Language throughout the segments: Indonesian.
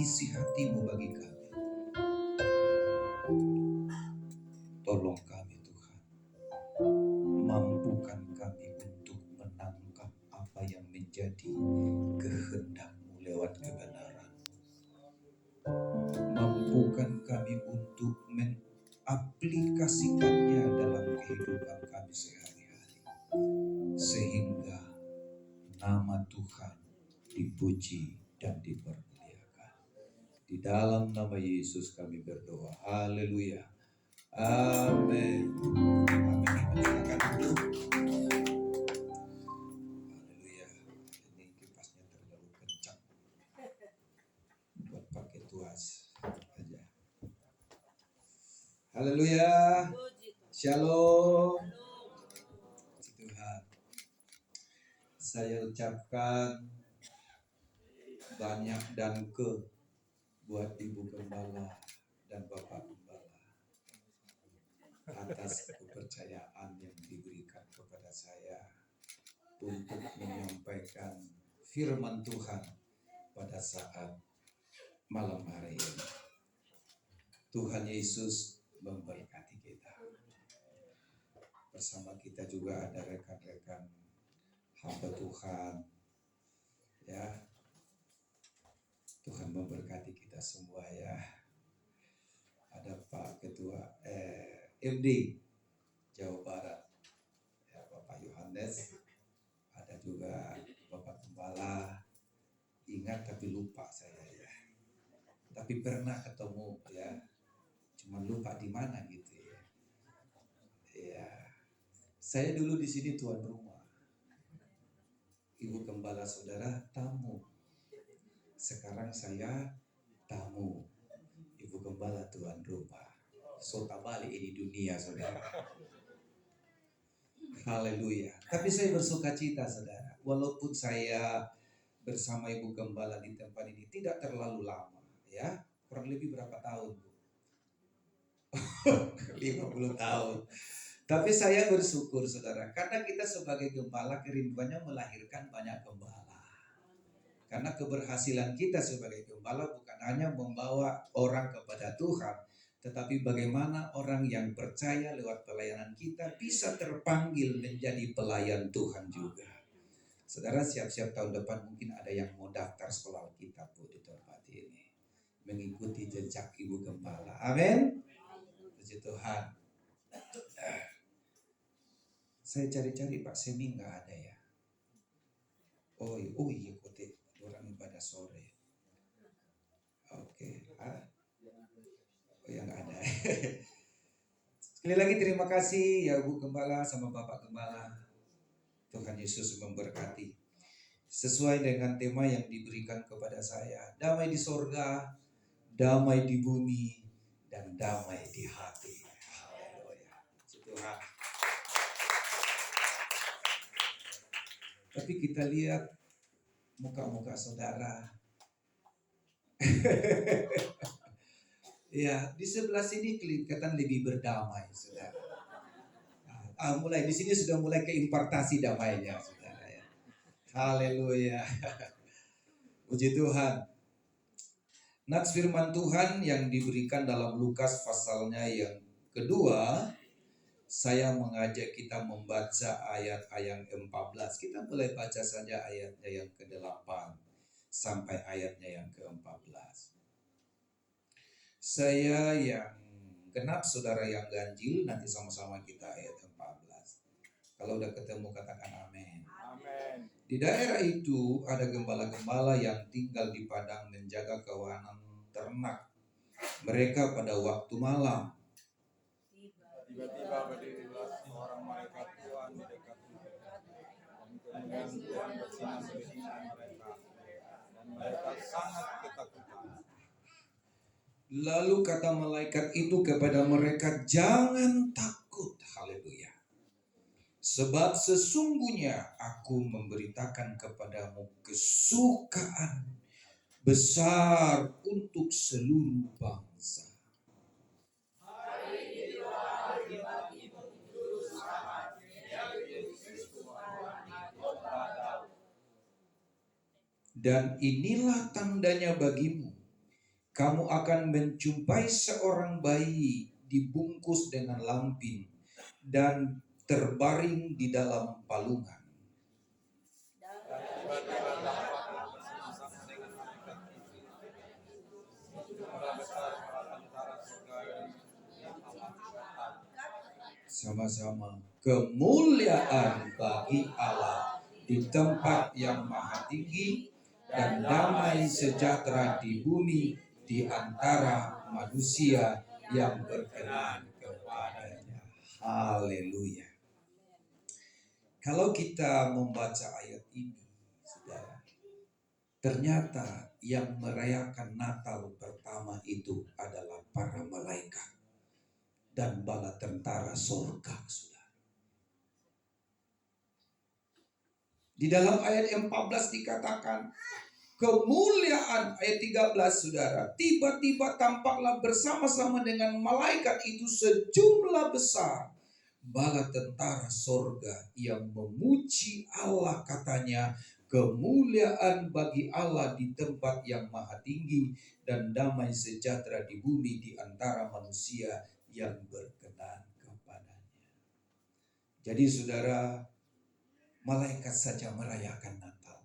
isi hati-Mu bagi kami. Tolong kami Tuhan, mampukan kami untuk menangkap apa yang menjadi kehendak-Mu lewat kebenaran. Mampukan kami untuk mengaplikasikannya dalam kehidupan kami sehari-hari, sehingga nama Tuhan dipuji dan dipermuliakan. Di dalam nama Yesus kami berdoa. Haleluya. Amin. Amin. Silakan duduk. Haleluya. Ini kipasnya terlalu kencang. Buat pakai tuas aja. Haleluya. Shalom. Tuhan. Saya ucapkan banyak danke buat Ibu Gembala dan Bapak Gembala atas kepercayaan yang diberikan kepada saya untuk menyampaikan firman Tuhan pada saat malam hari ini. Tuhan Yesus memberkati kita. Bersama kita juga ada rekan-rekan hamba Tuhan, ya. Tuhan memberkati kita semua, ya. Ada Pak Ketua MD Jawa Barat, ya, Bapak Yohanes. Ada juga Bapak Gembala. Ingat tapi lupa saya, ya. Tapi pernah ketemu, ya. Cuma lupa di mana gitu, ya. Ya. Saya dulu di sini tuan rumah. Ibu Gembala saudara tamu. Sekarang saya tamu. Ibu Gembala tuan rumah. Sota balik ini dunia saudara. Haleluya. Tapi saya bersuka cita saudara. Walaupun saya bersama Ibu Gembala di tempat ini tidak terlalu lama, ya. Kurang lebih berapa tahun, Bu? 50 tahun. Tapi saya bersyukur saudara. Karena kita sebagai gembala kerinduannya melahirkan banyak gembala. Karena keberhasilan kita sebagai gembala bukan hanya membawa orang kepada Tuhan, tetapi bagaimana orang yang percaya lewat pelayanan kita bisa terpanggil menjadi pelayan Tuhan juga. Saudara, siap-siap tahun depan mungkin ada yang mau daftar sekolah kita di tempat ini, mengikuti jejak Ibu Gembala. Amin. Puji Tuhan. Saya cari-cari Pak Semi nggak ada, ya. Oh iya kote orang ibadah sore. Oke. Oh ya nggak ada. Sekali lagi terima kasih ya Bu Gembala sama Bapak Gembala. Tuhan Yesus memberkati. Sesuai dengan tema yang diberikan kepada saya, damai di sorga, damai di bumi, dan damai di hati. Haleluya. Tuhan. Tapi kita lihat muka-muka saudara. Ya, di sebelah sini kelihatan lebih berdamai, saudara. Mulai di sini sudah mulai keimpartasi damainya, saudara, ya. Haleluya. Puji Tuhan. Nats firman Tuhan yang diberikan dalam Lukas pasalnya yang kedua, saya mengajak kita membaca ayat-ayat 14. Kita mulai baca saja ayatnya yang ke-8 sampai ayatnya yang ke-14. Saya yang genap, saudara yang ganjil, nanti sama-sama kita ayat 14. Kalau udah ketemu katakan amin. Amin. Di daerah itu ada gembala-gembala yang tinggal di padang menjaga kawanan ternak mereka pada waktu malam. Tiba-tiba berdirilah seorang malaikat Tuhan di dekat mereka. Dan kemudian Tuhan bersinar-sinar mereka. Dan mereka sangat ketakutan. Lalu kata malaikat itu kepada mereka, jangan takut. Haleluya. Sebab sesungguhnya aku memberitakan kepadamu kesukaan besar untuk seluruh bangsa. Dan inilah tandanya bagimu, kamu akan menjumpai seorang bayi dibungkus dengan lampin dan terbaring di dalam palungan. Sama-sama. Kemuliaan bagi Allah di tempat yang maha tinggi dan damai sejahtera di bumi di antara manusia yang berkenan kepadanya. Haleluya. Kalau kita membaca ayat ini, saudara, ternyata yang merayakan Natal pertama itu adalah para malaikat dan bala tentara surga, saudara. Di dalam ayat 14 dikatakan, kemuliaan ayat 13 saudara, tiba-tiba tampaklah bersama-sama dengan malaikat itu sejumlah besar bala tentara sorga yang memuji Allah, katanya, kemuliaan bagi Allah di tempat yang maha tinggi dan damai sejahtera di bumi di antara manusia yang berkenan kepadanya. Jadi saudara, malaikat saja merayakan Natal,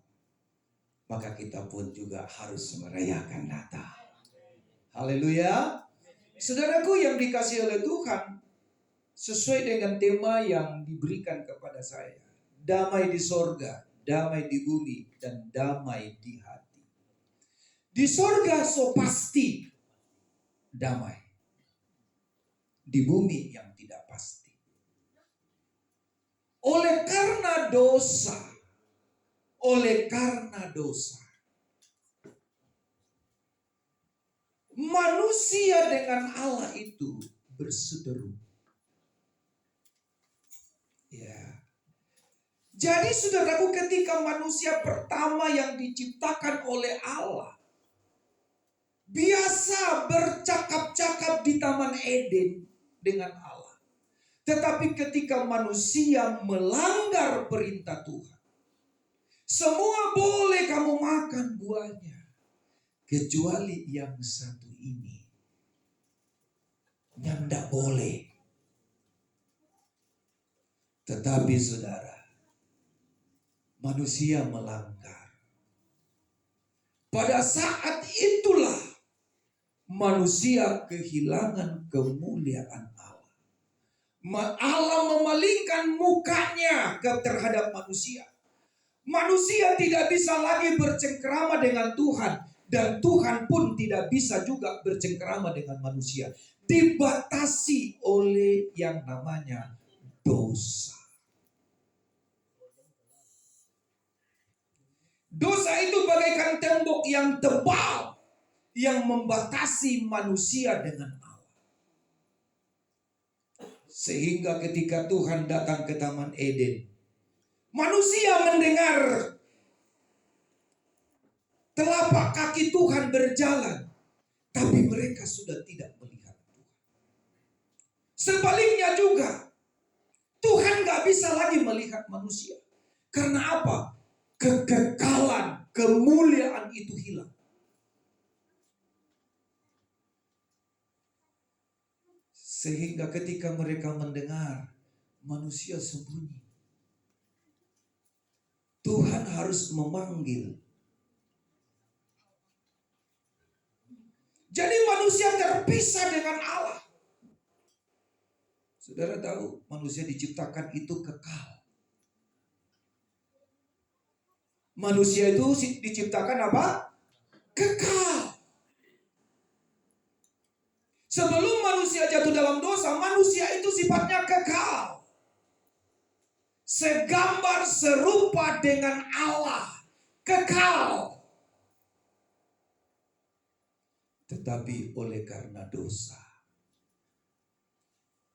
maka kita pun juga harus merayakan Natal. Haleluya. Saudaraku yang dikasihi oleh Tuhan, sesuai dengan tema yang diberikan kepada saya, damai di sorga, damai di bumi, dan damai di hati. Di sorga so pasti damai, di bumi yang tidak pasti. Oleh karena dosa, manusia dengan Allah itu berseteru. Ya. Jadi saudaraku, ketika manusia pertama yang diciptakan oleh Allah biasa bercakap-cakap di Taman Eden dengan Allah. Tetapi ketika manusia melanggar perintah Tuhan, semua boleh kamu makan buahnya, kecuali yang satu ini yang tidak boleh. Tetapi saudara, manusia melanggar. Pada saat itulah manusia kehilangan kemuliaan Allah. Allah memalingkan mukanya terhadap manusia. Manusia tidak bisa lagi bercengkerama dengan Tuhan, dan Tuhan pun tidak bisa juga bercengkerama dengan manusia. Dibatasi oleh yang namanya dosa. Dosa itu bagaikan tembok yang tebal yang membatasi manusia dengan Allah. Sehingga ketika Tuhan datang ke Taman Eden, manusia mendengar telapak kaki Tuhan berjalan, tapi mereka sudah tidak melihat Tuhan. Sebaliknya juga, Tuhan gak bisa lagi melihat manusia. Karena apa? Kekekalan, kemuliaan itu hilang. Sehingga ketika mereka mendengar, manusia sembunyi. Tuhan harus memanggil. Jadi manusia terpisah dengan Allah. Saudara tahu, manusia diciptakan itu kekal. Manusia itu diciptakan apa? Kekal. Sebelum manusia jatuh dalam dosa, manusia itu sifatnya kekal. Segambar serupa dengan Allah. Kekal. Tetapi oleh karena dosa,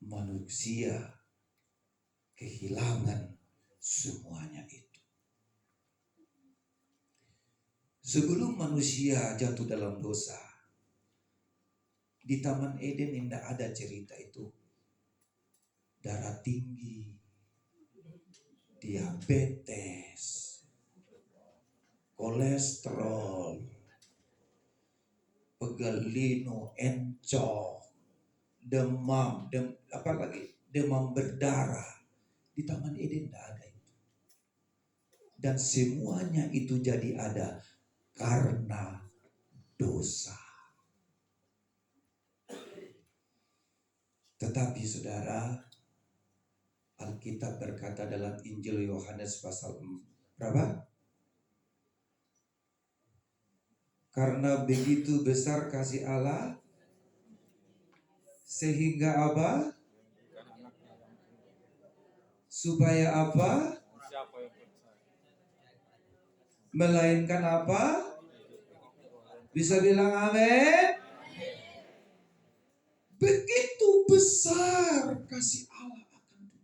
manusia kehilangan semuanya itu. Sebelum manusia jatuh dalam dosa, di Taman Eden tidak ada cerita itu. Darah tinggi, diabetes, kolesterol, pegelino, encok, demam, apalagi demam berdarah. Di Taman Eden tidak ada itu. Dan semuanya itu jadi ada karena dosa. Tetapi saudara, Alkitab berkata dalam Injil Yohanes pasal berapa? Karena begitu besar kasih Allah, sehingga apa? Supaya apa? Melainkan apa? Bisa bilang amin? Begitu besar kasih Allah akan dunia.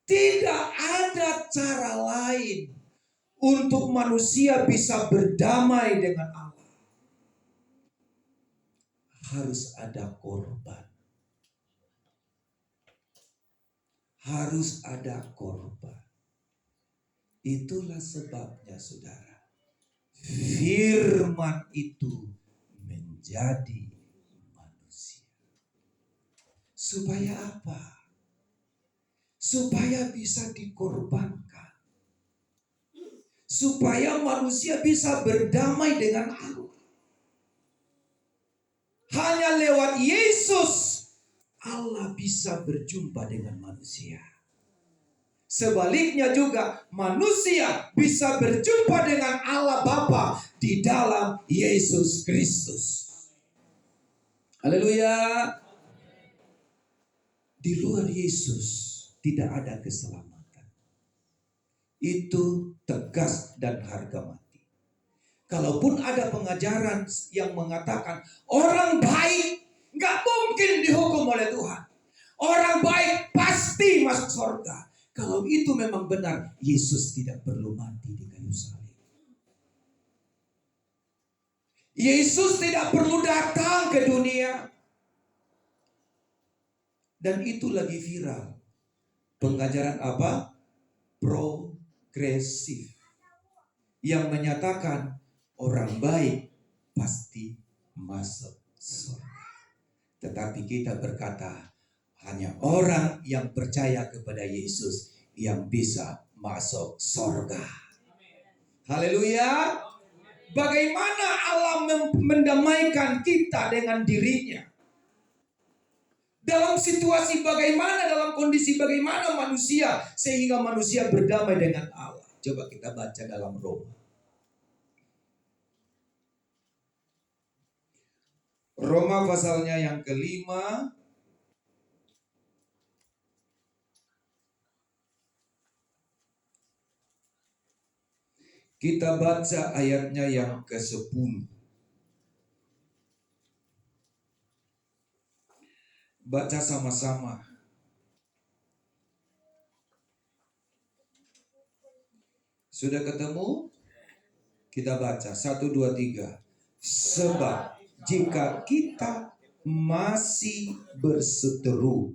Tidak ada cara lain untuk manusia bisa berdamai dengan Allah. Harus ada korban. Harus ada korban. Itulah sebabnya saudara, firman itu menjadi manusia. Supaya apa? Supaya bisa dikorbankan. Supaya manusia bisa berdamai dengan Allah. Hanya lewat Yesus Allah bisa berjumpa dengan manusia. Sebaliknya juga manusia bisa berjumpa dengan Allah Bapa di dalam Yesus Kristus. Haleluya. Di luar Yesus tidak ada keselamatan. Itu tegas dan harga mati. Kalaupun ada pengajaran yang mengatakan orang baik nggak mungkin dihukum oleh Tuhan. Orang baik pasti masuk surga. Kalau itu memang benar, Yesus tidak perlu mati di kayu salib. Yesus tidak perlu datang ke dunia. Dan itu lagi viral. Pengajaran apa? Progresif. Yang menyatakan orang baik pasti masuk surga. Tetapi kita berkata, hanya orang yang percaya kepada Yesus yang bisa masuk surga. Haleluya. Bagaimana Allah mendamaikan kita dengan dirinya? Dalam situasi bagaimana, dalam kondisi bagaimana manusia sehingga manusia berdamai dengan Allah? Coba kita baca dalam Roma. Roma pasalnya yang kelima. Kita baca ayatnya yang ke-10. Baca sama-sama. Sudah ketemu? Kita baca 1, 2, 3. Sebab jika kita masih berseteru,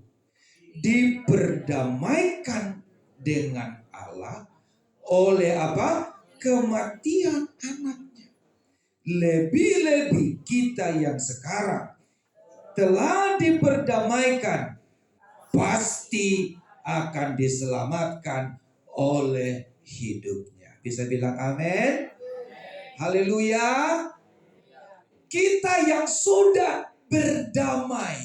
diperdamaikan dengan Allah oleh apa? Kematian anaknya. Lebih-lebih kita yang sekarang telah diperdamaikan pasti akan diselamatkan oleh hidupnya. Bisa bilang amin? Haleluya. Kita yang sudah berdamai.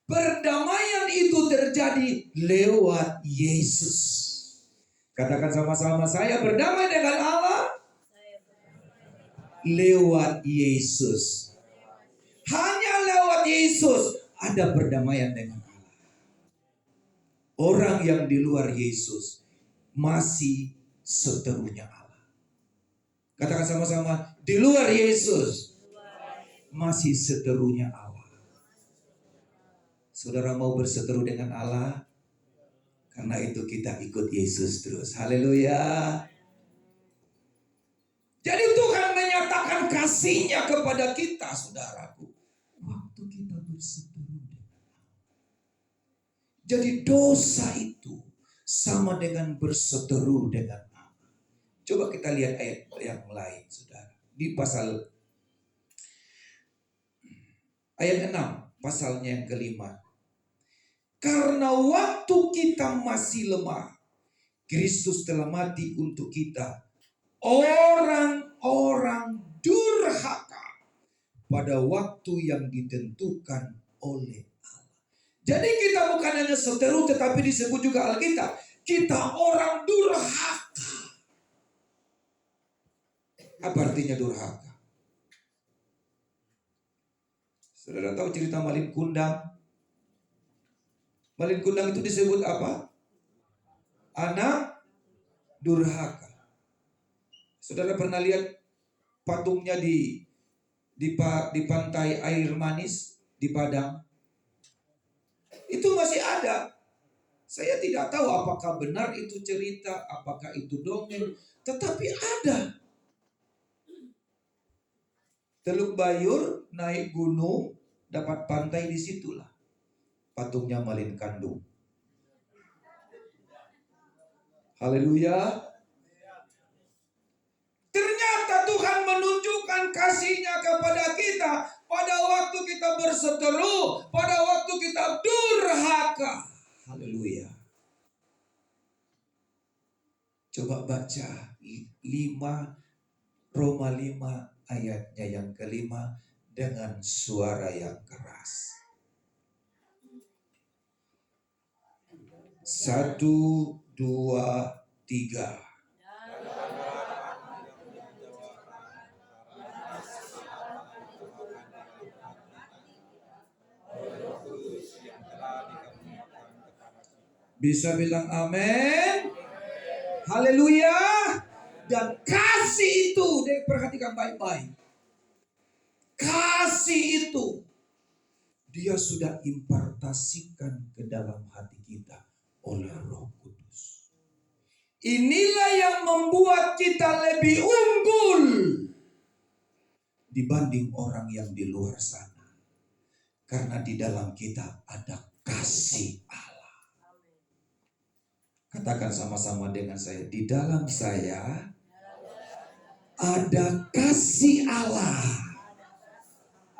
Perdamaian itu terjadi lewat Yesus. Katakan sama-sama, saya berdamai dengan Allah lewat Yesus. Hanya lewat Yesus ada perdamaian dengan Allah. Orang yang di luar Yesus masih seterunya Allah. Katakan sama-sama, di luar Yesus masih seterunya Allah. Saudara mau berseteru dengan Allah? Karena itu kita ikut Yesus terus. Haleluya. Jadi Tuhan menyatakan kasih-Nya kepada kita, saudaraku, waktu kita berseteru dengan Allah. Jadi dosa itu sama dengan berseteru dengan Allah. Coba kita lihat ayat yang lain, saudara. Di pasal ayat 6, pasalnya yang kelima. Karena waktu kita masih lemah, Kristus telah mati untuk kita, orang-orang durhaka, pada waktu yang ditentukan oleh Allah. Jadi kita bukan hanya seteru, tetapi disebut juga Alkitab, kita orang durhaka. Apa artinya durhaka? Saudara tahu cerita Malin Kundang? Malin Kundang itu disebut apa? Anak durhaka. Saudara pernah lihat patungnya di pantai air manis di Padang? Itu masih ada. Saya tidak tahu apakah benar itu cerita, apakah itu dongeng, tetapi ada. Teluk Bayur naik gunung, dapat pantai, disitulah patungnya Malin Kandung. Haleluya. Ternyata Tuhan menunjukkan kasih-Nya kepada kita pada waktu kita berseteru, pada waktu kita durhaka. Haleluya. Coba baca Roma 5 ayatnya yang kelima dengan suara yang keras. 1, 2, 3. Bisa bilang amin. Haleluya. Dan kasih itu, perhatikan baik-baik. Kasih itu Dia sudah impartasikan ke dalam hati kita oleh Roh Kudus. Inilah yang membuat kita lebih unggul dibanding orang yang di luar sana. Karena di dalam kita ada kasih Allah. Katakan sama-sama dengan saya, di dalam saya ada kasih Allah.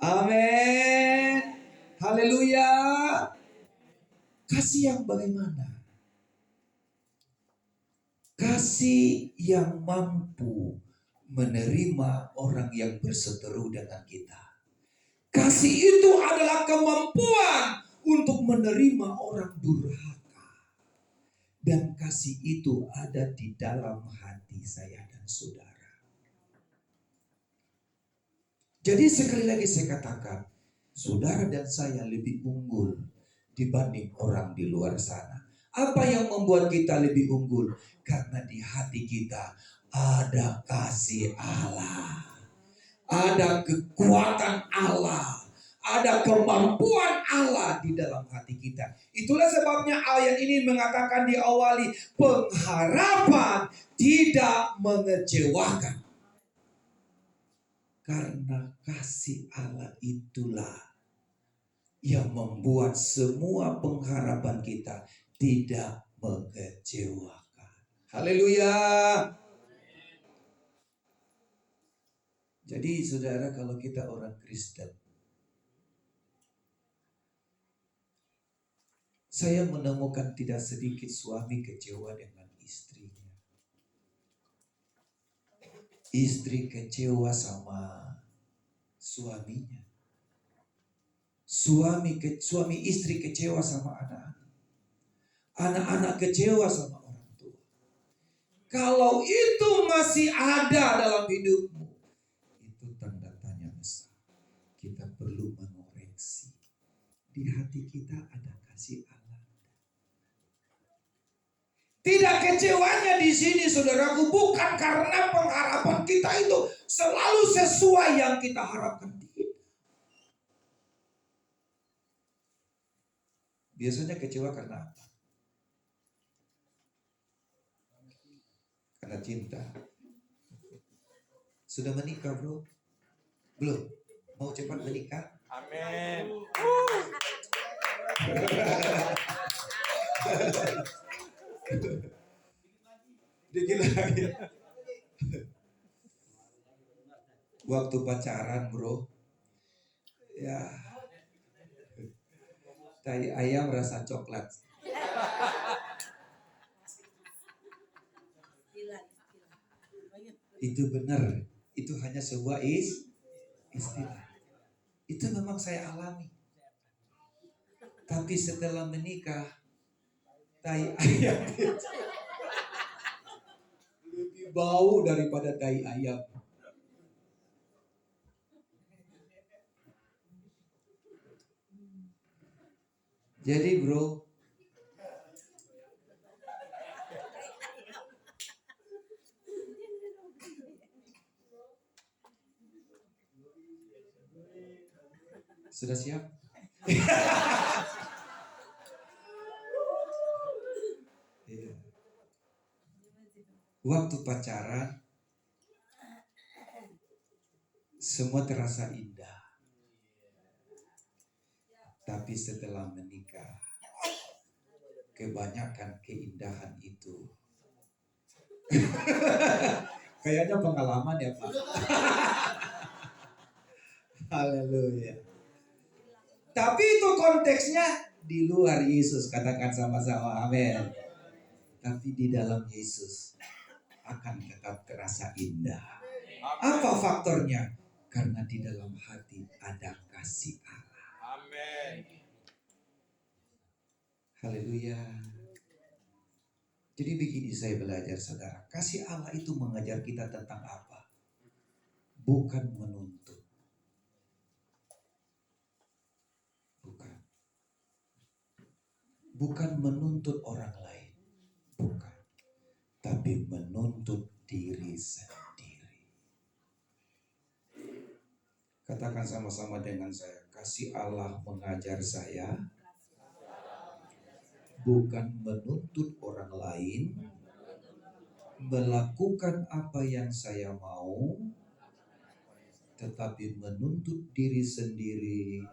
Amin. Haleluya. Kasih yang bagaimana? Kasih yang mampu menerima orang yang berseteru dengan kita. Kasih itu adalah kemampuan untuk menerima orang durhaka. Dan kasih itu ada di dalam hati saya dan saudara. Jadi sekali lagi saya katakan, saudara dan saya lebih unggul dibanding orang di luar sana. Apa yang membuat kita lebih unggul? Karena di hati kita ada kasih Allah. Ada kekuatan Allah. Ada kemampuan Allah di dalam hati kita. Itulah sebabnya ayat ini mengatakan diawali, pengharapan tidak mengecewakan. Karena kasih Allah itulah yang membuat semua pengharapan kita tidak mengecewakan. Haleluya. Jadi saudara, kalau kita orang Kristen, saya menemukan tidak sedikit suami kecewa dengan istrinya. Istri kecewa sama suaminya. Suami istri kecewa sama anak-anak. Anak-anak kecewa sama orang tua. Kalau itu masih ada dalam hidupmu, itu tanda tanya besar. Kita perlu mengoreksi. Di hati kita ada kasih Allah. Tidak kecewanya di sini, saudaraku, bukan karena pengharapan kita itu selalu sesuai yang kita harapkan. Biasanya kecewa karena apa? Karena cinta. Sudah menikah, bro? Belum? Mau cepat menikah? Amin. Dikit lagi. Waktu pacaran bro, ya tai ayam rasa coklat. Itu benar, itu hanya sebuah istilah. Itu memang saya alami. Tapi setelah menikah, tai ayam lebih bau daripada tai ayam. Jadi bro, sudah siap? Iya. Waktu pacaran, semua terasa indah. Tapi setelah menikah, kebanyakan keindahan itu kayaknya pengalaman ya Pak. Haleluya. Tapi itu konteksnya di luar Yesus, katakan sama-sama amin. Tapi di dalam Yesus akan tetap terasa indah. Apa faktornya? Karena di dalam hati ada kasih Allah. Amin. Haleluya. Jadi begini saya belajar saudara, kasih Allah itu mengajar kita tentang apa? Bukan menuntut. Bukan menuntut orang lain. Bukan. Tapi menuntut diri sendiri. Katakan sama-sama dengan saya, kasih Allah mengajar saya bukan menuntut orang lain, melakukan apa yang saya mau, tetapi menuntut diri sendiri,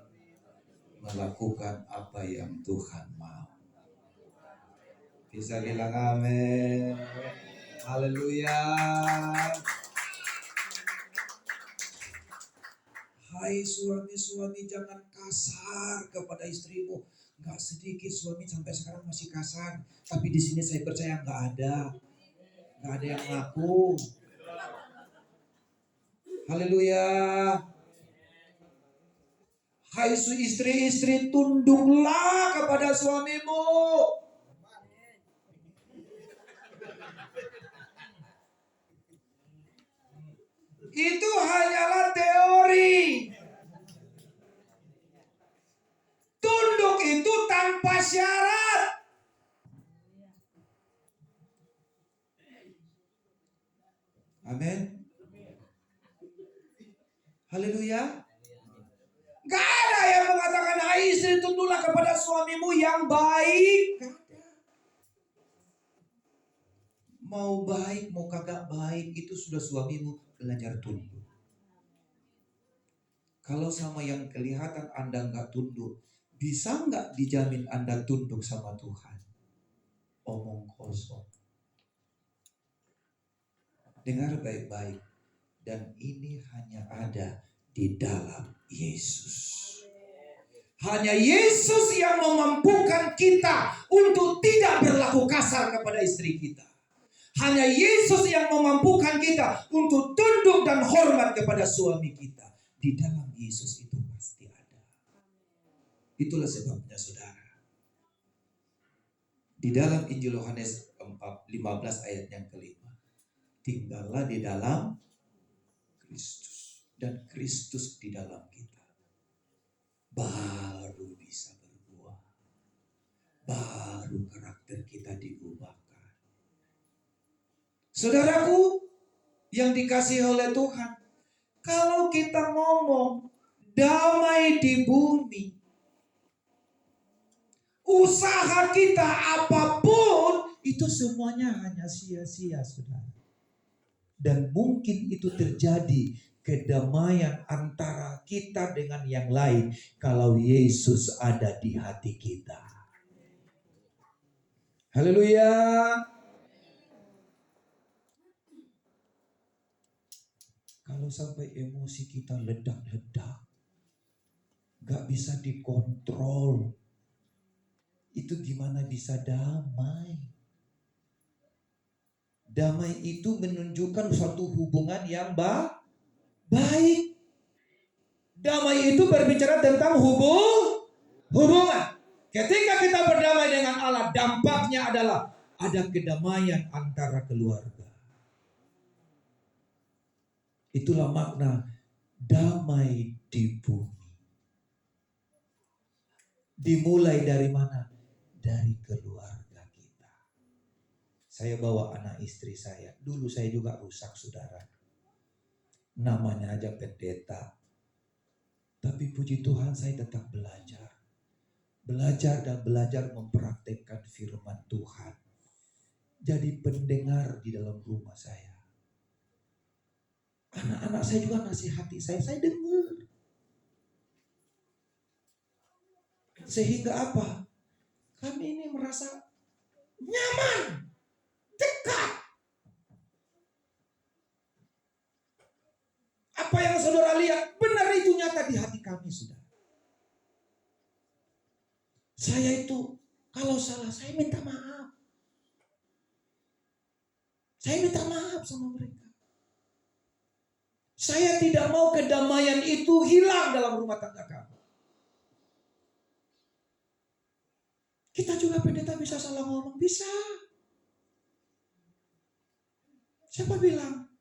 melakukan apa yang Tuhan mau. Bisa bilang amin. Haleluya. Hai suami-suami, jangan kasar kepada istrimu. Gak sedikit suami sampai sekarang masih kasar. Tapi di sini saya percaya gak ada yang ngaku. Haleluya. Hai istri-istri, tunduklah kepada suamimu. Itu hanyalah teori. Tunduk itu tanpa syarat. Amin. Haleluya. Gak ada yang mengatakan, hai istri, tunduklah kepada suamimu yang baik. Gak ada. Mau baik, mau kagak baik, itu sudah suamimu belajar tunduk. Kalau sama yang kelihatan Anda gak tunduk, bisa gak dijamin Anda tunduk sama Tuhan? Omong kosong. Dengar baik-baik. Dan ini hanya ada di dalam Yesus. Hanya Yesus yang memampukan kita untuk tidak berlaku kasar kepada istri kita. Hanya Yesus yang memampukan kita untuk tunduk dan hormat kepada suami kita. Di dalam Yesus itu pasti ada. Itulah sebabnya saudara, di dalam Injil Yohanes 15 ayat yang kelima, tinggallah di dalam Kristus dan Kristus di dalam kita, baru bisa berbuah, baru karakter kita diubahkan. Saudaraku yang dikasihi oleh Tuhan, kalau kita ngomong damai di bumi, usaha kita apapun itu semuanya hanya sia-sia, saudara. Dan mungkin itu terjadi kedamaian antara kita dengan yang lain kalau Yesus ada di hati kita. Haleluya. Kalau sampai emosi kita ledak-ledak, gak bisa dikontrol, itu gimana bisa damai? Damai itu menunjukkan suatu hubungan yang baik. Damai itu berbicara tentang hubungan. Ketika kita berdamai dengan Allah, dampaknya adalah ada kedamaian antara keluarga. Itulah makna damai di bumi. Dimulai dari mana? Dari keluarga kita. Saya bawa anak istri saya. Dulu saya juga rusak, saudara. Namanya aja pendeta. Tapi puji Tuhan saya tetap belajar. Belajar dan belajar mempraktekkan firman Tuhan. Jadi pendengar di dalam rumah saya. Anak-anak saya juga nasihati saya dengar. Sehingga apa? Kami ini merasa nyaman, dekat. Apa yang saudara lihat benar itu nyata di hati kami, saudara. Saya itu kalau salah saya minta maaf. Saya minta maaf sama mereka. Saya tidak mau kedamaian itu hilang dalam rumah tangga kami. Kita juga pendeta bisa salah ngomong, bisa. Siapa bilang?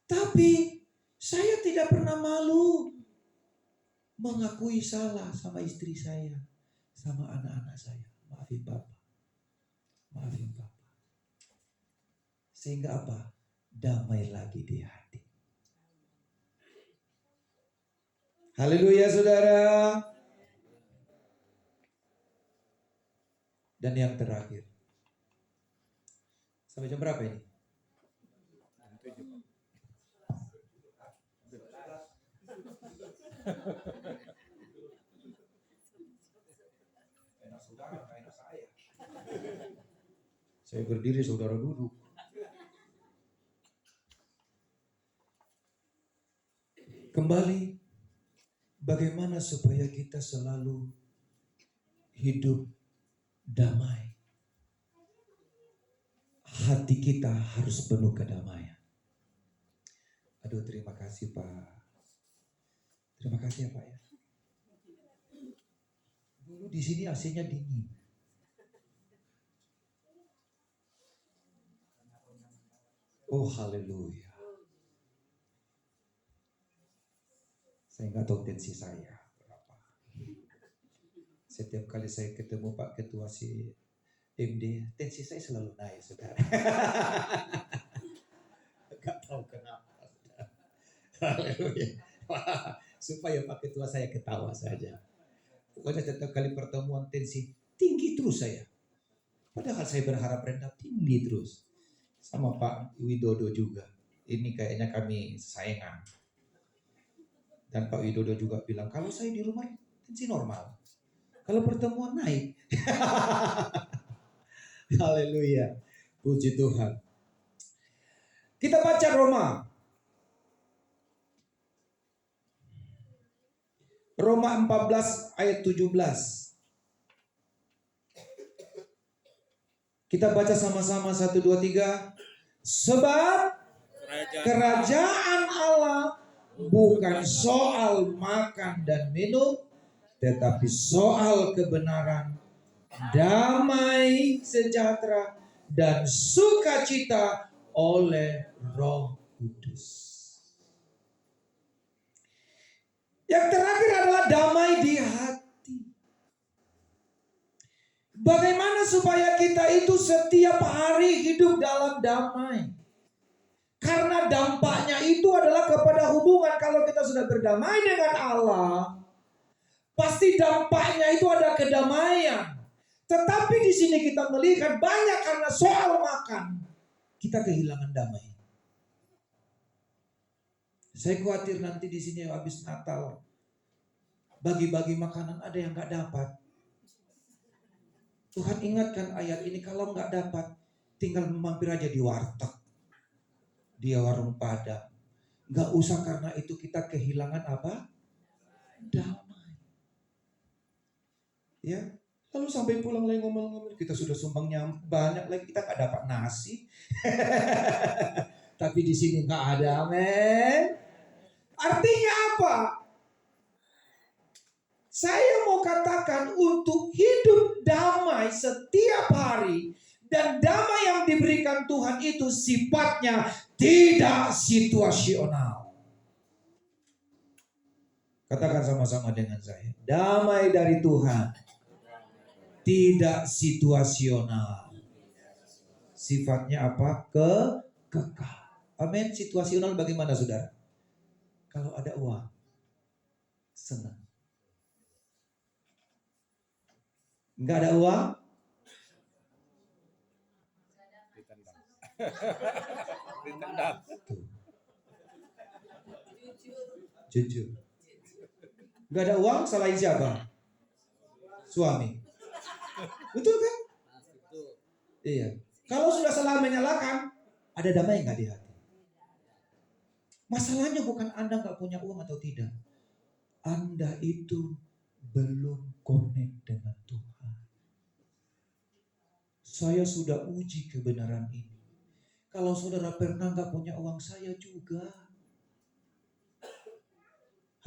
Tapi saya tidak pernah malu mengakui salah sama istri saya, sama anak-anak saya. Maafin Bapak. Maafin Bapak. Sehingga apa? Damai lagi di hati. Haleluya, saudara. Dan yang terakhir. Sampai jam berapa ini? Enak saudara, enak saya. Saya berdiri, saudara duduk. Kembali, bagaimana supaya kita selalu hidup damai? Hati kita harus penuh kedamaian. Aduh, terima kasih Pak. Terima kasih ya Pak ya. Dulu di sini AC-nya dingin. Oh haleluya. Saya nggak tahu tensi saya berapa. Setiap kali saya ketemu Pak Ketua si MD, tensi saya selalu naik, saudara. Gak tahu kenapa. Haleluya. Supaya Pak Ketua saya ketawa saja. Pokoknya setiap kali pertemuan tensi tinggi terus saya. Padahal saya berharap rendah, tinggi terus. Sama Pak Widodo juga. Ini kayaknya kami saingan. Dan Pak Widodo juga bilang, kalau saya di rumah tensi normal. Kalau pertemuan naik. Haleluya. Puji Tuhan. Kita baca Roma 14 ayat 17. Kita baca sama-sama 1, 2, 3. Sebab kerajaan Allah bukan soal makan dan minum, tetapi soal kebenaran, damai, sejahtera, dan sukacita oleh Roh Kudus. Yang terakhir adalah damai di hati. Bagaimana supaya kita itu setiap hari hidup dalam damai? Karena dampaknya itu adalah kepada hubungan. Kalau kita sudah berdamai dengan Allah, pasti dampaknya itu ada kedamaian. Tetapi di sini kita melihat banyak karena soal makan, kita kehilangan damai. Saya khawatir nanti di sini habis Natal, bagi-bagi makanan ada yang nggak dapat. Tuhan ingatkan ayat ini, kalau nggak dapat, tinggal mampir aja di warteg. dia warung Padang. Nggak usah karena itu kita kehilangan apa? Damai. Ya, lalu sampai pulang lagi ngomel-ngomel, kita sudah sumbangnya banyak lagi, kita nggak dapat nasi. Tapi di sini nggak ada, men. Artinya apa? Saya mau katakan untuk hidup damai setiap hari, dan damai yang diberikan Tuhan itu sifatnya tidak situasional. Katakan sama-sama dengan saya. Damai dari Tuhan tidak situasional. Sifatnya apa? Kekal. Amin. Situasional bagaimana, saudara? Kalau ada uang, senang. Enggak ada uang, Ditendang. jujur. Enggak ada uang, salahin siapa? Suami. Betul kan? Iya. Kalau sudah salah menyalahkan, ada damai enggak di hati? Masalahnya bukan Anda enggak punya uang atau tidak. Anda itu belum connect dengan Tuhan. Saya sudah uji kebenaran ini. Kalau saudara pernah enggak punya uang, saya juga.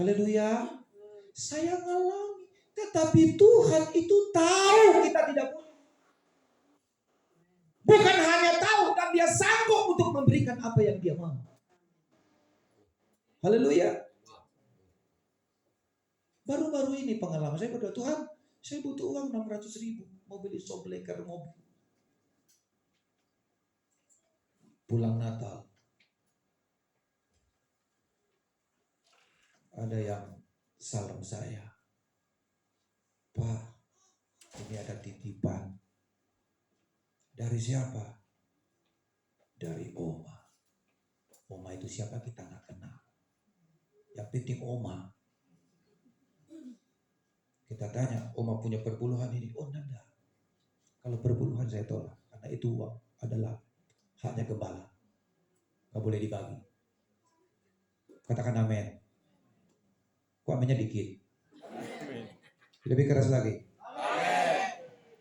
Haleluya. Saya ngalami. Tetapi Tuhan itu tahu kita tidak punya. Bukan hanya tahu, dan dia sanggup untuk memberikan apa yang dia mau. Haleluya. Baru-baru ini pengalaman saya berdoa, Tuhan, saya butuh uang 600.000 mau beli sobleker mobil. Pulang Natal, ada yang salam saya, Pak, ini ada titipan. Dari siapa? Dari Oma. Oma itu siapa kita nggak kenal. Yang penting Oma. Kita tanya, Oma punya perpuluhan ini? Oh, enggak. Kalau perpuluhan saya tolak, karena itu uang adalah haknya gembala. Gak boleh dibagi. Katakan amin. Kok aminnya dikit? Lebih keras lagi.